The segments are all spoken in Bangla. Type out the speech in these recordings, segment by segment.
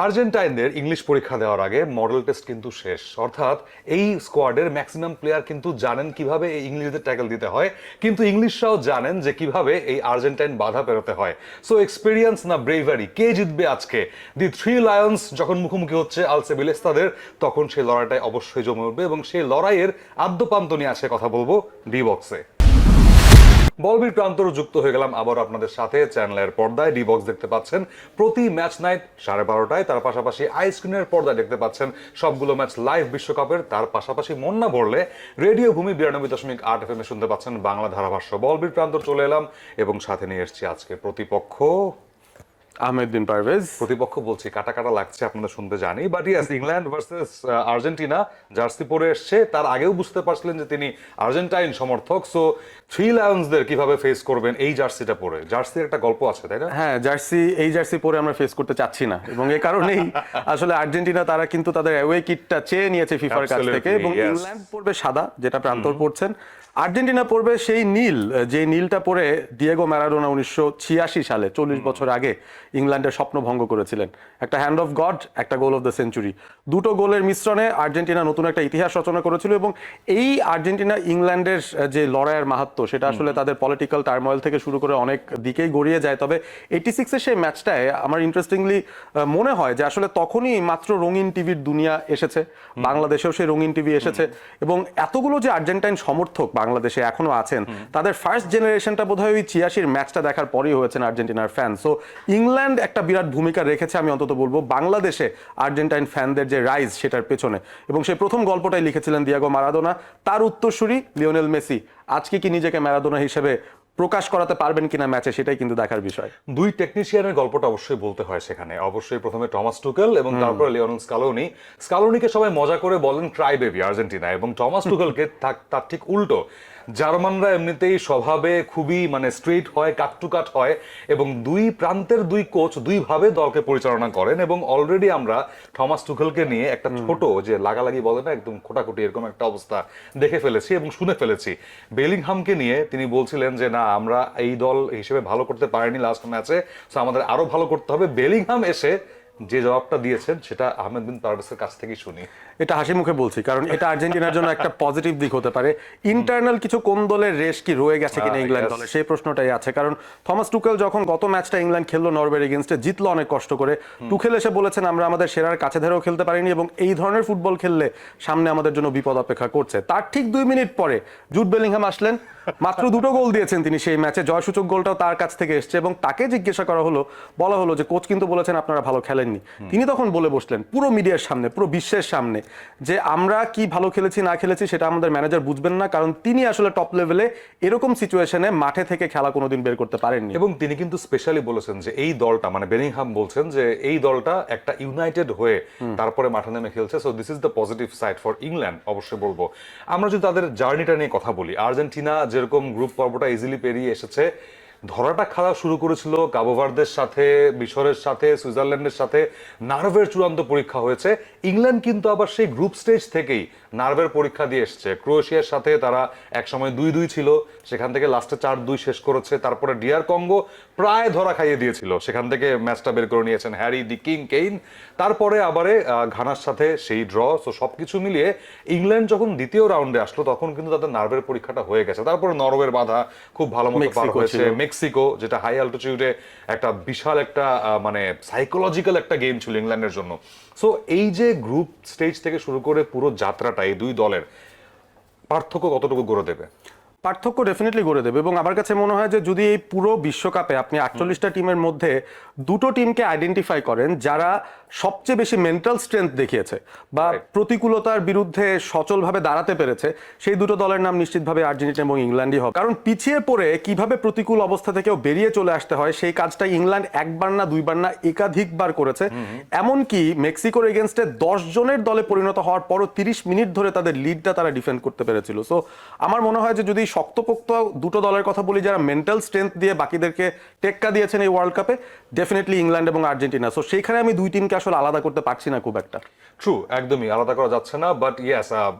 আর্জেন্টাইনদের ইংলিশ পরীক্ষা দেওয়ার আগে মডেল টেস্ট কিন্তু শেষ, অর্থাৎ এই স্কোয়াডের ম্যাক্সিমাম প্লেয়ার কিন্তু জানেন কিভাবে এই ইংলিশদের ট্যাকল দিতে হয়, কিন্তু ইংলিশরাও জানেন যে কিভাবে এই আর্জেন্টাইন বাধা পেরোতে হয়। সো এক্সপিরিয়েন্স না ব্রেভারি, কে জিতবে আজকে? দি থ্রি লায়ন্স যখন মুখোমুখি হচ্ছে আলসেবিলেস্তাদের, তখন সেই লড়াইটাই অবশ্যই জমে উঠবে এবং সেই লড়াইয়ের আদ্যপান্ত নিয়ে আজকে কথা বলবো ডি বক্সে। বলবির প্রান্তর যুক্ত হয়ে গেলাম আবার আপনাদের সাথে চ্যানেলের পর্দায়। ডি বক্স দেখতে পাচ্ছেন প্রতি ম্যাচ নাইট 12:30টায়, তার পাশাপাশি আই স্ক্রিনের পর্দায় দেখতে পাচ্ছেন সবগুলো ম্যাচ লাইভ বিশ্বকাপের। তার পাশাপাশি মন না ভরলে রেডিও ভূমি 92.8 FM এ শুনতে পাচ্ছেন বাংলা ধারাভাষ্য। বলবির প্রান্তর চলে এলাম এবং সাথে নিয়ে এসেছি আজকে প্রতিপক্ষ আহমেদ বিন পারভেজ। প্রতিপক্ষ বলছি, কাটা কাটা লাগছে আপনাদের শুনতে জানি, but yes, England versus Argentina jersey পরে এসছে। তার আগেও বুঝতে পারছিলেন যে তিনি আর্জেন্টাইন সমর্থক। সো থ্রি লায়ন্সদের কিভাবে ফেস করবেন এই জার্সিটা পরে? জার্সির একটা গল্প আছে, তাই না? হ্যাঁ, এই জার্সি পরে আমরা ফেস করতে চাচ্ছি না, এবং এই কারণেই আসলে আর্জেন্টিনা তারা কিন্তু তাদের অ্যাওয়ে কিটটা চেয়ে নিয়েছে ফিফার কাছ থেকে, এবং ইংল্যান্ড পড়বে সাদা, যেটা প্রান্তর পড়ছেন। আর্জেন্টিনা পড়বে সেই নীল, যে নীলটা পরে ডিয়েগো ম্যারাডোনা 1986 সালে 40 বছর আগে ইংল্যান্ডের স্বপ্ন ভঙ্গ করেছিলেন। একটা হ্যান্ড অফ গড, একটা গোল অফ দ্য সেঞ্চুরি, দুটো গোলের মিশ্রণে আর্জেন্টিনা নতুন একটা ইতিহাস রচনা করেছিল। এবং এই আর্জেন্টিনা ইংল্যান্ডের যে লড়াইয়ের মাহাত্ম্য, সেটা আসলে তাদের পলিটিক্যাল টার্ময়েল থেকে শুরু করে অনেক দিকেই গড়িয়ে যায়। তবে 86-এর সেই ম্যাচটায় আমার ইন্টারেস্টিংলি মনে হয় যে আসলে তখনই মাত্র রঙিন টিভির দুনিয়া এসেছে, বাংলাদেশেও সেই রঙিন টিভি এসেছে, এবং এতগুলো যে আর্জেন্টাইন সমর্থক বাংলাদেশে এখনো আছেন, তাদের ফার্স্ট জেনারেশনটা বোধহয় ওই 86-র ম্যাচটা দেখার পরেই হয়েছেন আর্জেন্টিনার ফ্যান। সো ইংল্যান্ড একটা বিরাট ভূমিকা রেখেছে, আমি অন্তত বলবো, বাংলাদেশে আর্জেন্টাইন ফ্যানদের যে রাইজ সেটার পেছনে। এবং সেই প্রথম গল্পটাই লিখেছিলেন দিয়েগো মারাদোনা, তার উত্তরসূরি লিওনেল মেসি আজকে কি নিজেকে ম্যারাদোনা হিসেবে প্রকাশ করাতে পারবেন কিনা ম্যাচে, সেটাই কিন্তু দেখার বিষয়। দুই টেকনিশিয়ানের গল্পটা অবশ্যই বলতে হয় সেখানে। অবশ্যই প্রথমে টমাস টুকেল এবং তারপরে লিওনেল স্কালোনি। স্কালোনিকে সবাই মজা করে বলেন ক্রাই বেবি আর্জেন্টিনা, এবং টমাস টুকেলকে তার ঠিক উল্টো। জার্মানরা এমনিতেই স্বভাবে খুবই স্ট্রেট হয়, কাট টু কাট হয়, এবং দুই প্রান্তের দুই কোচ দুইভাবে দলকে পরিচালনা করেন। এবং অলরেডি আমরা থমাস টুকেলকে নিয়ে একটা ছোট যে লাগালাগি বলে না, একদম খোটাখুটি এরকম একটা অবস্থা দেখে ফেলেছি এবং শুনে ফেলেছি। বেলিংহামকে নিয়ে তিনি বলছিলেন যে না, আমরা এই দল হিসেবে ভালো করতে পারিনি লাস্ট ম্যাচে, সো আমাদের আরো ভালো করতে হবে। বেলিংহাম এসে যে জবাবটা দিয়েছেন সেটা আহমেদ বিন পারভেজের কাছ থেকেই শুনি। এটা হাসি মুখে বলছি, কারণ এটা আর্জেন্টিনার জন্য একটা পজিটিভ দিক হতে পারে। ইন্টারনাল কিছু কোন দলের রেশ কি রয়ে গেছে কিনা ইংল্যান্ড দলে, সেই প্রশ্নটাই আছে। কারণ থমাস টুকেল যখন গত ম্যাচটা ইংল্যান্ড খেললো নরওয়ের এগেইনস্টে, জিতলো অনেক কষ্ট করে, টুকেল এসে বলেছেন আমরা আমাদের সেরার কাছে ধরেও খেলতে পারিনি, এবং এই ধরনের ফুটবল খেললে সামনে আমাদের জন্য বিপদ অপেক্ষা করছে। তার ঠিক 2 মিনিট পরে জুড বেলিংহাম আসলেন, মাত্র 2টো গোল দিয়েছেন তিনি সেই ম্যাচে, জয়সূচক গোলটাও তার কাছ থেকে এসছে, এবং তাকে জিজ্ঞাসা করা হলো, বলা হলো যে কোচ কিন্তু বলেছেন আপনারা ভালো খেলেননি। তিনি তখন বলে বসলেন পুরো মিডিয়ার সামনে, পুরো বিশ্বের সামনে, যে আমরা কি ভালো খেলেছি না খেলেছি সেটা আমাদের ম্যানেজার বুঝবেন না, কারণ তিনি আসলে টপ লেভেলে এরকম সিচুয়েশনে মাঠে থেকে খেলা কোনোদিন বের করতে পারেননি। এবং তিনি কিন্তু স্পেশালি বলেছেন যে এই দলটা, বেলিংহাম বলছেন যে এই দলটা একটা ইউনাইটেড হয়ে তারপরে মাঠে নেমে খেলছে। So this is the positive side for England. অবশ্যই বলবো, আমরা যদি তাদের জার্নিটা নিয়ে কথা বলি, আর্জেন্টিনা যেরকম গ্রুপ পর্বটা ইজিলি পেরিয়ে এসেছে, ধরাটা খারাপ শুরু করেছিল কাবো ভার্দের সাথে, মিশরের সাথে, সুইজারল্যান্ডের সাথে, নার্ভের চূড়ান্ত পরীক্ষা হয়েছে। ইংল্যান্ড কিন্তু আবার সেই গ্রুপ স্টেজ থেকেই নার্ভের পরীক্ষা দিয়ে এসছে। ক্রোয়েশিয়ার সাথে তারা একসময় 2-2 ছিল, সেখান থেকে লাস্টে 4-2 শেষ করেছে। তারপরে ডিআর কঙ্গো প্রায় ধরা খাইয়ে দিয়েছিল, সেখান থেকে ম্যাচটা বের করে নিয়েছেন হ্যারি দি কিং কেইন। তারপরে আবারে ঘানার সাথে সেই ড্র। সো সবকিছু মিলিয়ে ইংল্যান্ড যখন দ্বিতীয় রাউন্ডে আসলো, তখন কিন্তু তাদের নার্ভের পরীক্ষাটা হয়ে গেছে। তারপরে নরওয়ের বাধা খুব ভালো মতো পার হয়েছে, মেক্সিকো যেটা হাই অল্টিটিউডে একটা বিশাল একটা সাইকোলজিক্যাল একটা গেম ছিল ইংল্যান্ডের জন্য। সো এই যে গ্রুপ স্টেজ থেকে শুরু করে পুরো যাত্রাটা এই দুই দলের পার্থক্য কতটুকু গড়ে দেবে? পার্থক্য ডেফিনেটলি করে দেবে, এবং আমার কাছে মনে হয় যে যদি এই পুরো বিশ্বকাপে আপনি 48টা টিমের মধ্যে দুটো টিমকে আইডেন্টিফাই করেন যারা সবচেয়ে বেশি মেন্টাল স্ট্রেংথ দেখিয়েছে বা প্রতিকূলতার বিরুদ্ধে সচলভাবে দাঁড়াতে পেরেছে, সেই দুটো দলের নাম নিশ্চিতভাবে আর্জেন্টিনা এবং ইংল্যান্ডই হবে। কারণ পিছিয়ে পড়ে কিভাবে প্রতিকূল অবস্থা থেকেও বেরিয়ে চলে আসতে হয়, সেই কাজটাই ইংল্যান্ড একবার না দুইবার না একাধিকবার করেছে। এমনকি মেক্সিকোর এগেনস্টে 10 জনের দলে পরিণত হওয়ার পরও 30 মিনিট ধরে তাদের লিডটা তারা ডিফেন্ড করতে পেরেছিল। সো আমার মনে হয় যে যদি শক্তপোক্ত দুটো দলের কথা বলি যারা মেন্টাল স্ট্রেংথ দিয়ে বাকিদেরকে টেক্কা দিয়েছেন এই ওয়ার্ল্ড কাপে, ডেফিনেটলি ইংল্যান্ড এবং আর্জেন্টিনা। সো সেইখানে আমি দুই টিমকে আসলে আলাদা করতে পারছি না খুব একটা। ট্রু, একদমই আলাদা করা যাচ্ছে না। বাট ইয়েস,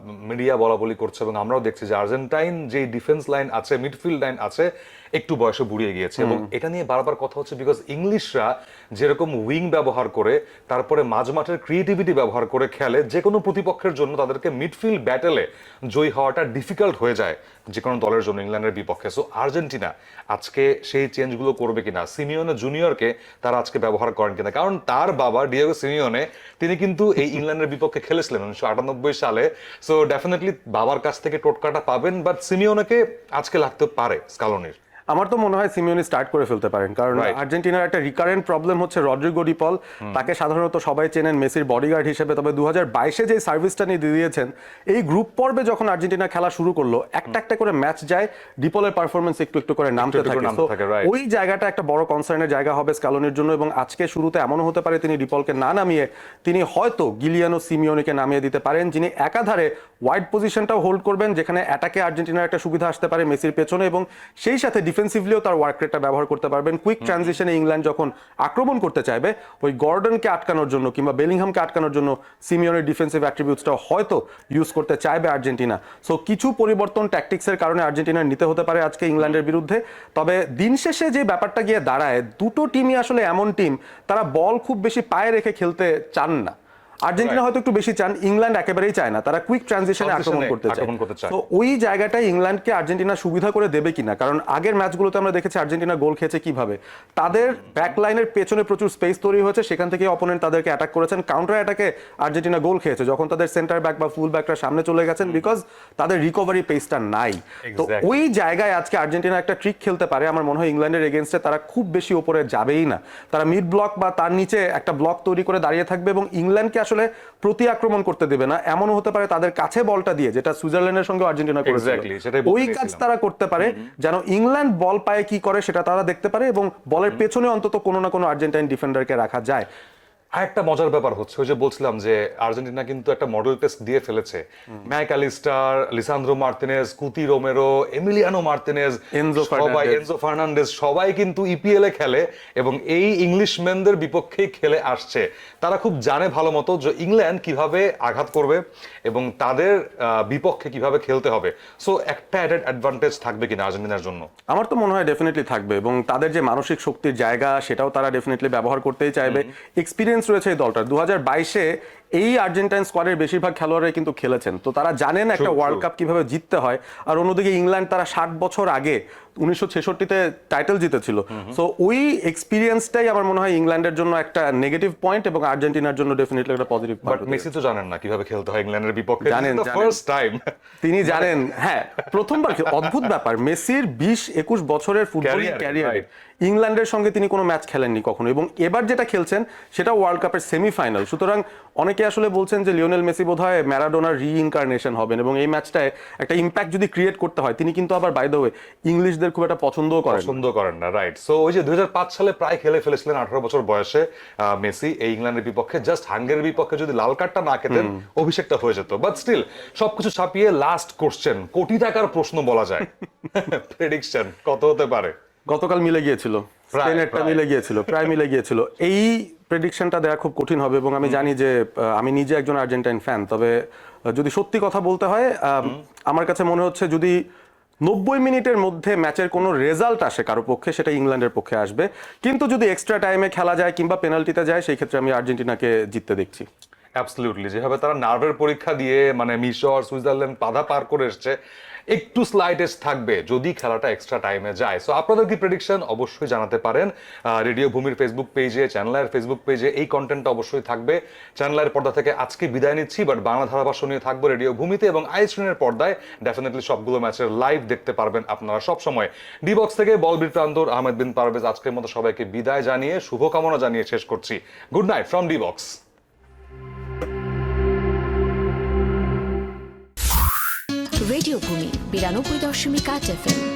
মিডিয়া বলা বলি করছে এবং আমরাও দেখছি যে আর্জেন্টাইন যে ডিফেন্স লাইন আছে, মিডফিল্ড লাইন আছে, একটু বয়সে বুড়িয়ে গিয়েছে এবং এটা নিয়ে বারবার কথা হচ্ছে বিকজ ইংলিশরা যেরকম উইং ব্যবহার করে তারপরে মাঝমাঠের ক্রিয়েটিভিটি ব্যবহার করে খেলে, যে কোনো প্রতিপক্ষের জন্য তাদেরকে মিডফিল্ড ব্যাটেলে জয়ী হওয়াটা ডিফিকাল্ট হয়ে যায় যে কোনো দলের জন্য ইংল্যান্ডের বিপক্ষে। সো আর্জেন্টিনা আজকে সেই চেঞ্জগুলো করবে কিনা, সিমিওনে জুনিয়রকে তারা আজকে ব্যবহার করেন কিনা, কারণ তার বাবা ডিয়েগো সিমিওনে তিনি কিন্তু এই ইংল্যান্ডের বিপক্ষে খেলেছিলেন 1998 সালে। সো ডেফিনেটলি বাবার কাছ থেকে টোটকাটা পাবেন, বাট সিমিওনেকে আজকে লাগতে পারে স্কালোনির। আমার তো মনে হয় সিমিওনি স্টার্ট করে ফেলতে পারেন, কারণ আর্জেন্টিনার একটা রিকারেন্ট প্রবলেম হচ্ছে রদ্রিগো ডি পল। তাকে সাধারণত সবাই চেনেন মেসির বডিগার্ড হিসেবে, তবে 2022-এ যে সার্ভিসটা নিয়ে দিয়েছেন, এই গ্রুপ পর্বে যখন আর্জেন্টিনা খেলা শুরু করলো একটা একটা করে ম্যাচ যায়, ডিপলের পারফরমেন্স একটু একটু করে নামতে থাকে। ওই জায়গাটা একটা বড় কনসার্নের জায়গা হবে স্কালোনির জন্য, এবং আজকে শুরুতে এমনও হতে পারে তিনি ডিপলকে না নামিয়ে তিনি হয়তো গিলিয়ানো সিমিওনিকে নামিয়ে দিতে পারেন, যিনি একাধারে ওয়াইড পজিশনটাও হোল্ড করবেন, যেখানে অ্যাটাকে আর্জেন্টিনার একটা সুবিধা আসতে পারে মেসির পেছনে, এবং সেই সাথে ডিফেন্সিভলিও তার ওয়ার্ক রেটটা ব্যবহার করতে পারবেন। কুইক ট্রানজিশনে ইংল্যান্ড যখন আক্রমণ করতে চাইবে, ওই গর্ডনকে আটকানোর জন্য কিংবা বেলিংহামকে আটকানোর জন্য সিমিওনের ডিফেন্সিভ অ্যাট্রিবিউটসটাও হয়তো ইউজ করতে চাইবে আর্জেন্টিনা। সো কিছু পরিবর্তন ট্যাকটিক্সের কারণে আর্জেন্টিনার নিতে হতে পারে আজকে ইংল্যান্ডের বিরুদ্ধে। তবে দিন শেষে যে ব্যাপারটা গিয়ে দাঁড়ায়, দুটো টিমই আসলে এমন টিম তারা বল খুব বেশি পায়ে রেখে খেলতে চান না। আর্জেন্টিনা হয়তো একটু বেশি চান, ইংল্যান্ড একেবারেই চায় না, তারা কুইক ট্রানজিশনে আক্রমণ করতে চায়। তো ওই জায়গাটায় ইংল্যান্ডকে আর্জেন্টিনা সুবিধা করে দেবে কিনা, কারণ আগের ম্যাচগুলোতে আমরা দেখেছি আর্জেন্টিনা গোল খেয়েছে কিভাবে, তাদের ব্যাক লাইনের পেছনে প্রচুর স্পেস তৈরি হয়েছে, সেখান থেকে অপোনেন্ট তাদেরকে অ্যাটাক করেছেন, কাউন্টার অ্যাটাকে আর্জেন্টিনা গোল খেয়েছে যখন তাদের সেন্টার ব্যাক বা ফুল ব্যাকরা সামনে চলে গেছেন, বিকজ তাদের রিকভারি পেসটা নাই। তো ওই জায়গায় আজকে আর্জেন্টিনা একটা ট্রিক খেলতে পারে, আমার মনে হয় ইংল্যান্ডের এগেনস্টে তারা খুব বেশি ওপরে যাবেই না, তারা মিড ব্লক বা তার নিচে একটা ব্লক তৈরি করে দাঁড়িয়ে থাকবে এবং ইংল্যান্ডকে আসলে প্রতি আক্রমণ করতে দেবে না। এমনও হতে পারে তাদের কাছে বলটা দিয়ে, যেটা সুইজারল্যান্ডের সঙ্গে আর্জেন্টিনা করেছিল, ওই কাজ তারা করতে পারে যেন ইংল্যান্ড বল পায়ে কি করে সেটা তারা দেখতে পারে এবং বলের পেছনে অন্তত কোনো না কোনো আর্জেন্টাইন ডিফেন্ডারকে রাখা যায়। আরেকটা মজার ব্যাপার হচ্ছে, ওই যে বলছিলাম যে আর্জেন্টিনা কিন্তু একটা মডেল টেস্ট দিয়ে ফেলেছে। Mac Allister, Lisandro Martinez, Cuti Romero, Emiliano Martinez, Enzo Fernandez সবাই কিন্তু ইপিএল এ খেলে এবং এই ইংলিশম্যানদের বিপক্ষেই খেলে আসছে। তারা খুব জানে ভালো মতো যে ইংল্যান্ড কিভাবে আঘাত করবে এবং তাদের বিপক্ষে কিভাবে খেলতে হবে। সো একটা অ্যাডেড অ্যাডভান্টেজ থাকবে কিনা আর্জেন্টিনার জন্য? আমার তো মনে হয় ডেফিনেটলি থাকবে, এবং তাদের যে মানসিক শক্তির জায়গা সেটাও তারা ডেফিনেটলি ব্যবহার করতেই চাইবে। এক্সপিরিয়েন্স রয়েছে এই দলটার, 2022-এ এই আর্জেন্টাইন স্কোয়াডের বেশিরভাগ খেলোয়াড়রাই কিন্তু খেলেছেন, তো তারা জানেন একটা ওয়ার্ল্ড কাপ কিভাবে জিততে হয়। আর অন্যদিকে ইংল্যান্ড তারা 60 বছর আগে 1966-তে টাইটেল জিতেছিল। সো ওই এক্সপিরিয়েন্সটাই আমার মনে হয় ইংল্যান্ডের জন্য একটা নেগেটিভ পয়েন্ট এবং আর্জেন্টিনার জন্য ডেফিনেটলি একটা পজিটিভ পয়েন্ট। বাট মেসি তো জানেন না কিভাবে খেলতে হয় ইংল্যান্ডের বিপক্ষে, জানেন ফার্স্ট টাইম তিনি জানেন। হ্যাঁ, প্রথমবার। অদ্ভুত ব্যাপার, মেসির 20-21 বছরের ফুটবল ক্যারিয়ারে ইংল্যান্ডের সঙ্গে তিনি কোনো ম্যাচ খেলেননি কখনো, এবং এবার যেটা খেলছেন সেটা ওয়ার্ল্ড কাপের সেমিফাইনাল। সুতরাং অনেকে আসলে বলছেন যে লিওনেল মেসি বোধহয় ম্যারাডোনার রিইনকারনেশন হবেন, এবং এই ম্যাচটায় একটা ইম্প্যাক্ট যদি ক্রিয়েট করতে হয়, তিনি কিন্তু আবার বাই দ্য ওয়ে ইংলিশদের খুব একটা পছন্দ করেন না, রাইট। সো ওই যে 2005 সালে প্রায় খেলে ফেলেছিলেন 18 বছর বয়সে মেসি এই ইংল্যান্ডের বিপক্ষে। জাস্ট হাঙ্গেরির বিপক্ষে যদি লাল কার্ডটা না খেতেন অভিষেকটা হয়ে যেত। বাট স্টিল সবকিছু ছাপিয়ে লাস্ট কোশ্চেন, কোটি টাকার প্রশ্ন বলা যায়, প্রেডিকশন কত হতে পারে? গতকাল মিলে গিয়েছিল, স্পেনেরটা মিলে গিয়েছিল, প্রায় মিলে গিয়েছিল। এই প্রেডিকশনটা দেওয়া খুব কঠিন হবে, এবং আমি জানি যে আমি নিজে একজন আর্জেন্টাইন ফ্যান, তবে যদি সত্যি কথা বলতে হয় আমার কাছে মনে হচ্ছে যদি 90 মিনিটের মধ্যে ম্যাচের কোনো রেজাল্ট আসে কারো পক্ষে, সেটা ইংল্যান্ডের পক্ষে আসবে। কিন্তু যদি এক্সট্রা টাইমে খেলা যায় কিংবা পেনাল্টিতে যায়, সেই ক্ষেত্রে আমি আর্জেন্টিনাকে জিততে দেখছি। অ্যাবসলিউটলি, যেভাবে তারা নার্ভের পরীক্ষা দিয়ে মানে মিশর, সুইজারল্যান্ড বাধা পার করে এসছে, একটু স্লাইডেস্ট থাকবে যদি খেলাটা এক্সট্রা টাইমে যায়। সো আপনাদের কি প্রেডিকশন অবশ্যই জানাতে পারেন রেডিও ভূমির ফেসবুক পেজে, চ্যানেলের ফেসবুক পেজে এই কন্টেন্টটা অবশ্যই থাকবে। চ্যানেলের পর্দা থেকে আজকে বিদায় নিচ্ছি, বাট বাংলা ধারাভাষ্য নিয়ে থাকবো রেডিও ভূমিতে এবং আইস্ক্রিনের পর্দায়। ডেফিনেটলি সবগুলো ম্যাচের লাইভ দেখতে পারবেন আপনারা সব সময়। ডি বক্স থেকে বলবীর প্রান্তর, আহমেদ বিন পারভেজ আজকের মতো সবাইকে বিদায় জানিয়ে শুভকামনা জানিয়ে শেষ করছি। Good night from D box. Radio ভূমি 92.8 FM।